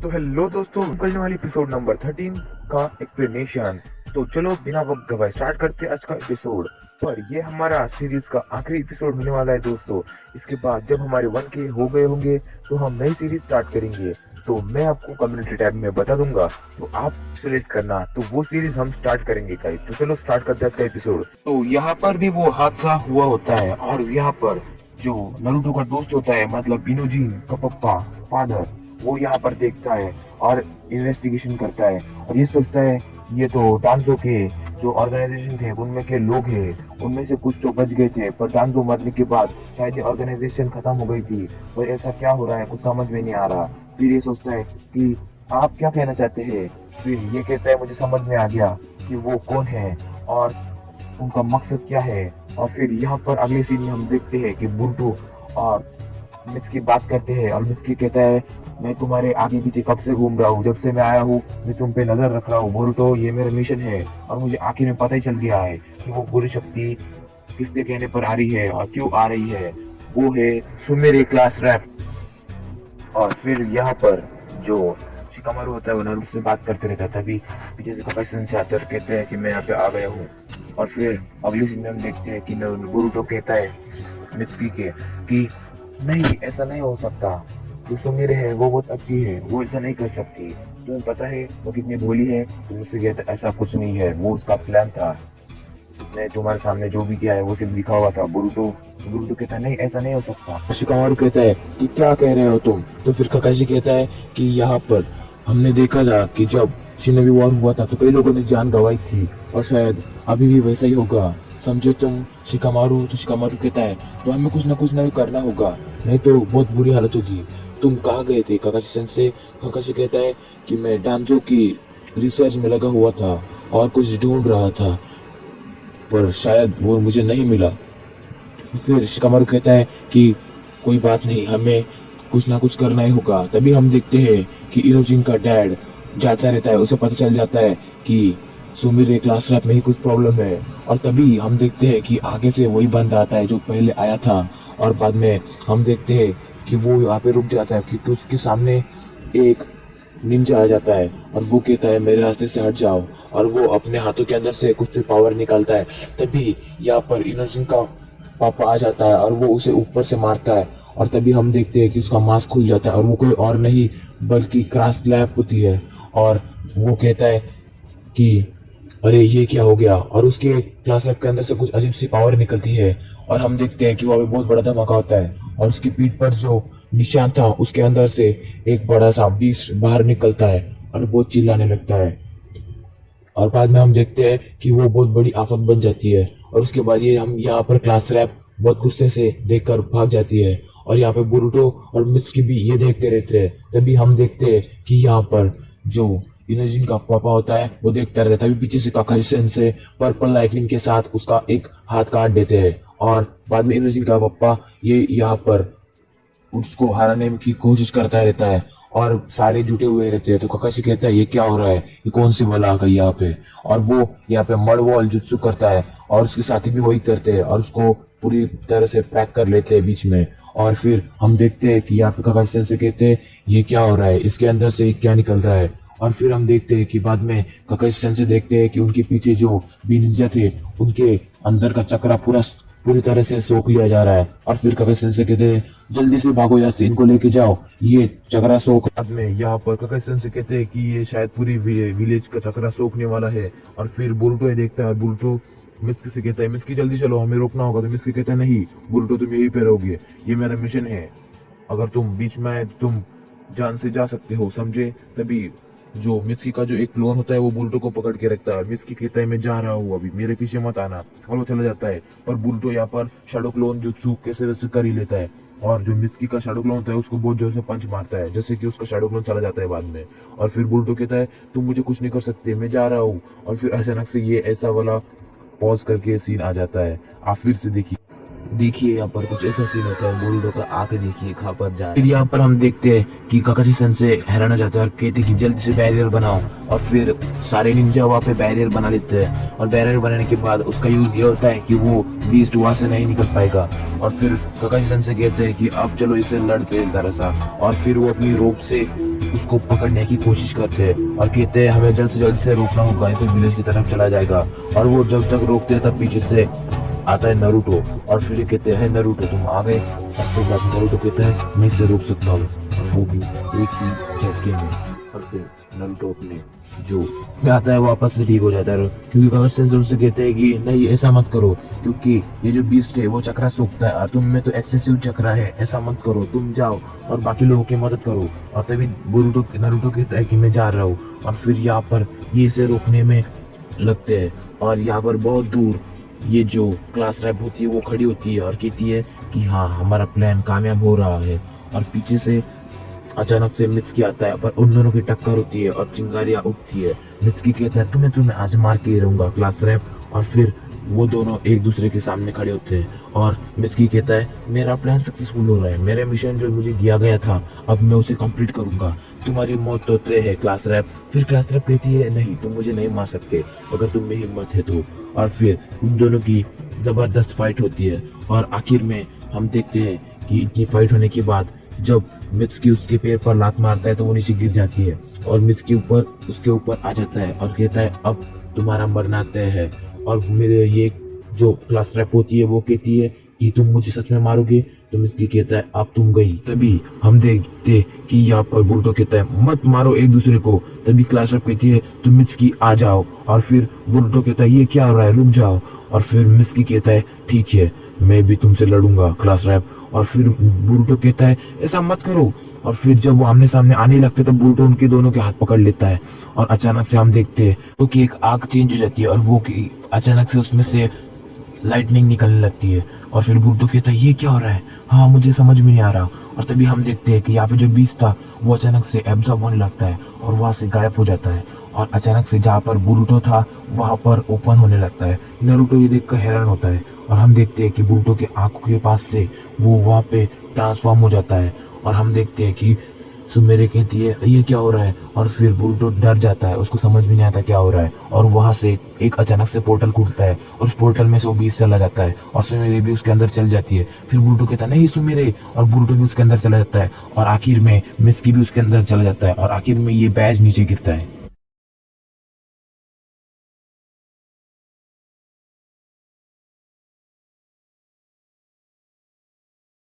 तो हेलो दोस्तों, करने वाली एपिसोड नंबर 13 का एक्सप्लेनेशन। तो चलो बिना वक्त गवाए स्टार्ट करते हैं आज का एपिसोड। पर ये हमारा सीरीज का आखिरी एपिसोड होने वाला है दोस्तों। इसके बाद जब हमारे 1K हो गए होंगे तो हम नई सीरीज स्टार्ट करेंगे। तो मैं आपको कम्युनिटी टैब में बता दूंगा, तो आप सिलेक्ट करना, तो वो सीरीज हम स्टार्ट करेंगे गाइस। तो चलो स्टार्ट करते हैं आज का एपिसोड। तो यहाँ पर भी वो हादसा हुआ होता है और यहाँ पर जो नरूटो का दोस्त होता है, मतलब इनोजिन का पप्पा, फादर, वो यहाँ पर देखता है और इन्वेस्टिगेशन करता है और ये सोचता है ये तो डांजो के जो ऑर्गेनाइजेशन थे उनमें के लोग हैं, उनमें से कुछ तो बच गए थे, पर डांजो मरने के बाद शायद ये ऑर्गेनाइजेशन खत्म हो गई थी। पर ऐसा क्या हो रहा है कुछ समझ में नहीं आ रहा। फिर ये सोचता है कि आप क्या कहना चाहते हैं। फिर ये कहता है मुझे समझ में आ गया कि वो कौन है और उनका मकसद क्या है। और फिर यहाँ पर अगले सीन में हम देखते हैं कि बुंटू और मिस्की बात करते हैं और मिस्की कहता है मैं तुम्हारे आगे पीछे कब से घूम रहा हूँ, जब से मैं आया हूँ मैं तुम पे नजर रख रहा हूँ बोरुतो, ये मेरा मिशन है। और मुझे आखिर में पता ही चल गया है कि वो बुरी शक्ति किसके कहने पर आ रही है और क्यों आ रही है, वो है सुमेरे क्लास रैप। और फिर यहाँ पर जो शिकामारू होता है वो नारुतो से बात करते रहता है, तभी पीछे से ककाई से आते और कहते हैं कि मैं यहाँ पे आ गया हूँ। और फिर अगली सीन में हम देखते हैं कि बोरुतो कहता है मित्सुकी के कि नहीं, ऐसा नहीं हो सकता, जो सुमेरे है वो बहुत अच्छी है, वो ऐसा नहीं कर सकती, तुम्हें पता है वो कितनी भोली है। तो मुझसे कहता ऐसा कुछ नहीं है, वो उसका प्लान था, मैं तुम्हारे सामने जो भी किया है वो सिर्फ दिखा हुआ था। बुरुटो कहता है नहीं, ऐसा नहीं हो सकता। शिकामारू कहता है कि क्या कह रहे हो तुम। तो फिर ककाशी कहता है कि यहाँ पर हमने देखा था कि जब शिनोबी वॉर हुआ था तो कई लोगों ने जान गंवाई थी और शायद अभी भी वैसा ही होगा, समझे तुम शिकामारू। तो शिकामारू कहता है तो हमें कुछ ना करना होगा, नहीं तो बहुत बुरी हालत होगी। तुम कहाँ गए थे काकाशी सेंसे। काकाशी कहता है कि मैं डांजो की रिसर्च में लगा हुआ था और कुछ ढूंढ रहा था, पर शायद वो मुझे नहीं मिला। फिर शिकामारू कहता है कि कोई बात नहीं, हमें कुछ ना कुछ करना ही होगा। तभी हम देखते हैं कि इनोजिन का डैड जाता रहता है, उसे पता चल जाता है कि सुमिरे क्लास रैप में ही कुछ प्रॉब्लम है। और तभी हम देखते हैं कि आगे से वही बंदा आता है जो पहले आया था और बाद में हम देखते हैं कि वो यहाँ पे रुक जाता है क्योंकि उसके सामने एक निंजा आ जाता है और वो कहता है मेरे रास्ते से हट जाओ, और वो अपने हाथों के अंदर से कुछ पावर निकालता है। तभी यहाँ पर इनोजिन का पापा आ जाता है और वो उसे ऊपर से मारता है और तभी हम देखते हैं कि उसका मास्क खुल जाता है और वो कोई और नहीं बल्कि क्रास लैब होती है। और वो कहता है कि अरे ये क्या हो गया, और उसके क्लास लैब के अंदर से कुछ अजीब सी पावर निकलती है और हम देखते हैं कि वहाँ पे बहुत बड़ा धमाका होता है और उसकी पीठ पर जो निशान था उसके अंदर से एक बड़ा सा बीस्ट बाहर निकलता है और बहुत चिल्लाने लगता है। और बाद में हम देखते हैं कि वो बहुत बड़ी आफत बन जाती है और उसके बाद ये हम यहाँ पर क्लास रैप बहुत गुस्से से देखकर भाग जाती है और यहाँ पे बुरुटो और मित्सुकी भी ये देखते रहते हैं। तभी हम देखते हैं कि यहाँ पर जो इनोजिन का पापा होता है वो देखता रहता है, तभी पीछे से काकाशी सेंसे पर्पल लाइटनिंग के साथ उसका एक हाथ काट देते हैं और बाद में इनोजिन का पापा ये यहाँ पर उसको हराने की कोशिश करता रहता है और सारे जुटे हुए रहते हैं। तो ककाशी कहता है ये क्या हो रहा है, ये कौन सी बला आ गई यहाँ पे। और वो यहाँ पे मड़वॉल जुत्सु करता है और उसके साथी भी वही करते हैं और उसको पूरी तरह से पैक कर लेते हैं बीच में। और फिर हम देखते हैं कि यहाँ पे ककाशी से कहते हैं ये क्या हो रहा है, इसके अंदर से क्या निकल रहा है। और फिर हम देखते हैं कि बाद में ककाशी से देखते हैं कि उनके पीछे जो भी निंजा थे उनके अंदर का चक्रा पूरी तरह से सोख लिया जा रहा है। और फिर ककाशी से कहते हैं जल्दी से भागो यहाँ से, इनको लेके जाओ, ये चक्रा सोख। बाद में यहाँ पर ककाशी से कहते हैं कि ये शायद पूरी विलेज का चक्रा सोखने वाला है। और फिर बुरुटो ये देखता है और बुरुटो मिस्की से कहता है मिस्की जल्दी चलो, हमें रोकना होगा। तो मिस्की कहता है नहीं बुरुटो, तुम यहीं पे रहोगे, ये मेरा मिशन है, अगर तुम बीच में आए तुम जान से जा सकते हो, समझे। तभी जो मिस्की का जो एक क्लोन होता है वो बुरुटो को पकड़ के रखता है। मिस्की कहता है मैं जा रहा हूँ, अभी मेरे पीछे मत आना, और वो चला जाता है। पर बुरुटो यहाँ पर शैडो क्लोन जो चूक कैसे वैसे कर ही लेता है और जो मिस्की का शैडो क्लोन होता है उसको बहुत जोर से पंच मारता है, जैसे कि उसका शैडो क्लोन चला जाता है बाद में। और फिर बुरुटो कहता है तुम मुझे कुछ नहीं कर सकते, मैं जा रहा हूँ। और फिर अचानक से ये ऐसा वाला पॉज करके सीन आ जाता है। आप फिर से देखिए यहाँ पर कुछ ऐसा सीन होता है, बुरुटो का आके देखिए कहाँ पर जा। फिर यहाँ पर हम देखते हैं कि काकाशी सेंसे हैरान हो जाता है और कहते हैं कि जल्दी से बैरियर बनाओ। और फिर सारे निंजा वहाँ पे बैरियर बना लेते हैं और बैरियर बनाने के बाद उसका यूज ये होता है कि वो बीस्ट वहां से नहीं निकल पाएगा। और फिर काकाशी सेंसे कहते हैं कि अब चलो इसे लड़ते जरा सा, और फिर वो अपनी रोप से उसको पकड़ने की कोशिश करते हैं और कहते हैं हमें जल्द से जल्द से रोकना होगा, नहीं तो विलेज की तरफ चला जाएगा। और वो जब तक रोकते हैं तब पीछे से आता है नरूटो और फिर कहते हैं नरूटो तुम आ गए। और फिर बाद में नरूटो कहता है मैं इसे रोक सकता हूँ, वो भी एक ही झटके में। और फिर नरूटो अपने जो में आता है वापस से ठीक हो जाता है, क्योंकि कलर सेंसर उससे कहते हैं कि नहीं ऐसा मत करो, क्योंकि ये जो बीस्ट है वो चक्रा सूखता है और तुम में तो एक्सेसिव चक्रा है, ऐसा मत करो, तुम जाओ और बाकी लोगों की मदद करो। और तभी नरूटो कहता है कि मैं जा रहा हूँ। और फिर यहाँ पर ये इसे रोकने में लगते हैं और यहाँ पर बहुत दूर ये जो क्लास रैप होती है वो खड़ी होती है और कहती है कि हाँ हमारा प्लान कामयाब हो रहा है। और पीछे से अचानक से मित्सुकी आता है, पर उन दोनों की टक्कर होती है और चिंगारियां उठती है। मित्सुकी कहता है तुम्हें आज मार के ही रहूंगा क्लास रैप। और फिर वो दोनों एक दूसरे के सामने खड़े होते हैं और मित्सुकी कहता है मेरा प्लान सक्सेसफुल हो रहा है, मेरा मिशन जो मुझे दिया गया था अब मैं उसे कंप्लीट करूंगा, तुम्हारी मौत तो तय है क्लास रैप। फिर क्लास रैप कहती है नहीं तुम मुझे नहीं मार सकते अगर तुम में हिम्मत है तो। और फिर उन दोनों की जबरदस्त फाइट होती है और आखिर में हम देखते हैं कि इतनी फाइट होने के बाद जब मित्सुकी उसके पैर पर लात मारता है तो वो नीचे गिर जाती है और मित्सुकी उसके ऊपर आ जाता है और कहता है अब तुम्हारा मरना तय है। और मेरे ये जो क्लास रैप होती है वो कहती है कि तुम मुझे सच में मारोगे, तो मित्सुकी कहता है अब तुम गई। तभी हम देखते कि यहाँ पर बोरुतो कहता है मत मारो एक दूसरे को। तभी क्लास रैप कहती है तुम मित्सुकी आ जाओ। और फिर बोरुतो कहता है ये क्या हो रहा है, रुक जाओ। और फिर मित्सुकी कहता है ठीक है मैं भी तुमसे लड़ूंगा क्लास रैप। और फिर बोरुतो कहता है ऐसा मत करो। और फिर जब वो आमने सामने आने लगते तब बोरुतो उनके दोनों के हाथ पकड़ लेता है और अचानक से हम देखते हैं क्योंकि एक आग चेंज हो जाती है और वो अचानक से उसमें से लाइटनिंग निकलने लगती है। और फिर बोरुतो कहता है ये क्या हो रहा है, हाँ मुझे समझ में नहीं आ रहा। और तभी हम देखते हैं कि यहाँ पे जो बीस्ट था वो अचानक से एब्जॉर्ब होने लगता है और वहां से गायब हो जाता है और अचानक से जहाँ पर बोरुतो था वहां पर ओपन होने लगता है। नारुतो ये देखकर हैरान होता है और हम देखते हैं कि बोरुतो के आंखों के पास से वो वहां पे ट्रांसफॉर्म हो जाता है। और हम देखते हैं कि सुमेरे कहती है ये क्या हो रहा है। और फिर बोरुतो डर जाता है, उसको समझ में नहीं आता क्या हो रहा है। और वहां से एक अचानक से पोर्टल खुलता है और उस पोर्टल में से वो बीस्ट चला जाता है और सुमेरे भी उसके अंदर चल जाती है। फिर बोरुतो कहता है नहीं सुमेरे, और बोरुतो भी उसके अंदर चला जाता है और आखिर में मित्सुकी भी उसके अंदर चला जाता है और आखिर में ये बैज नीचे गिरता है।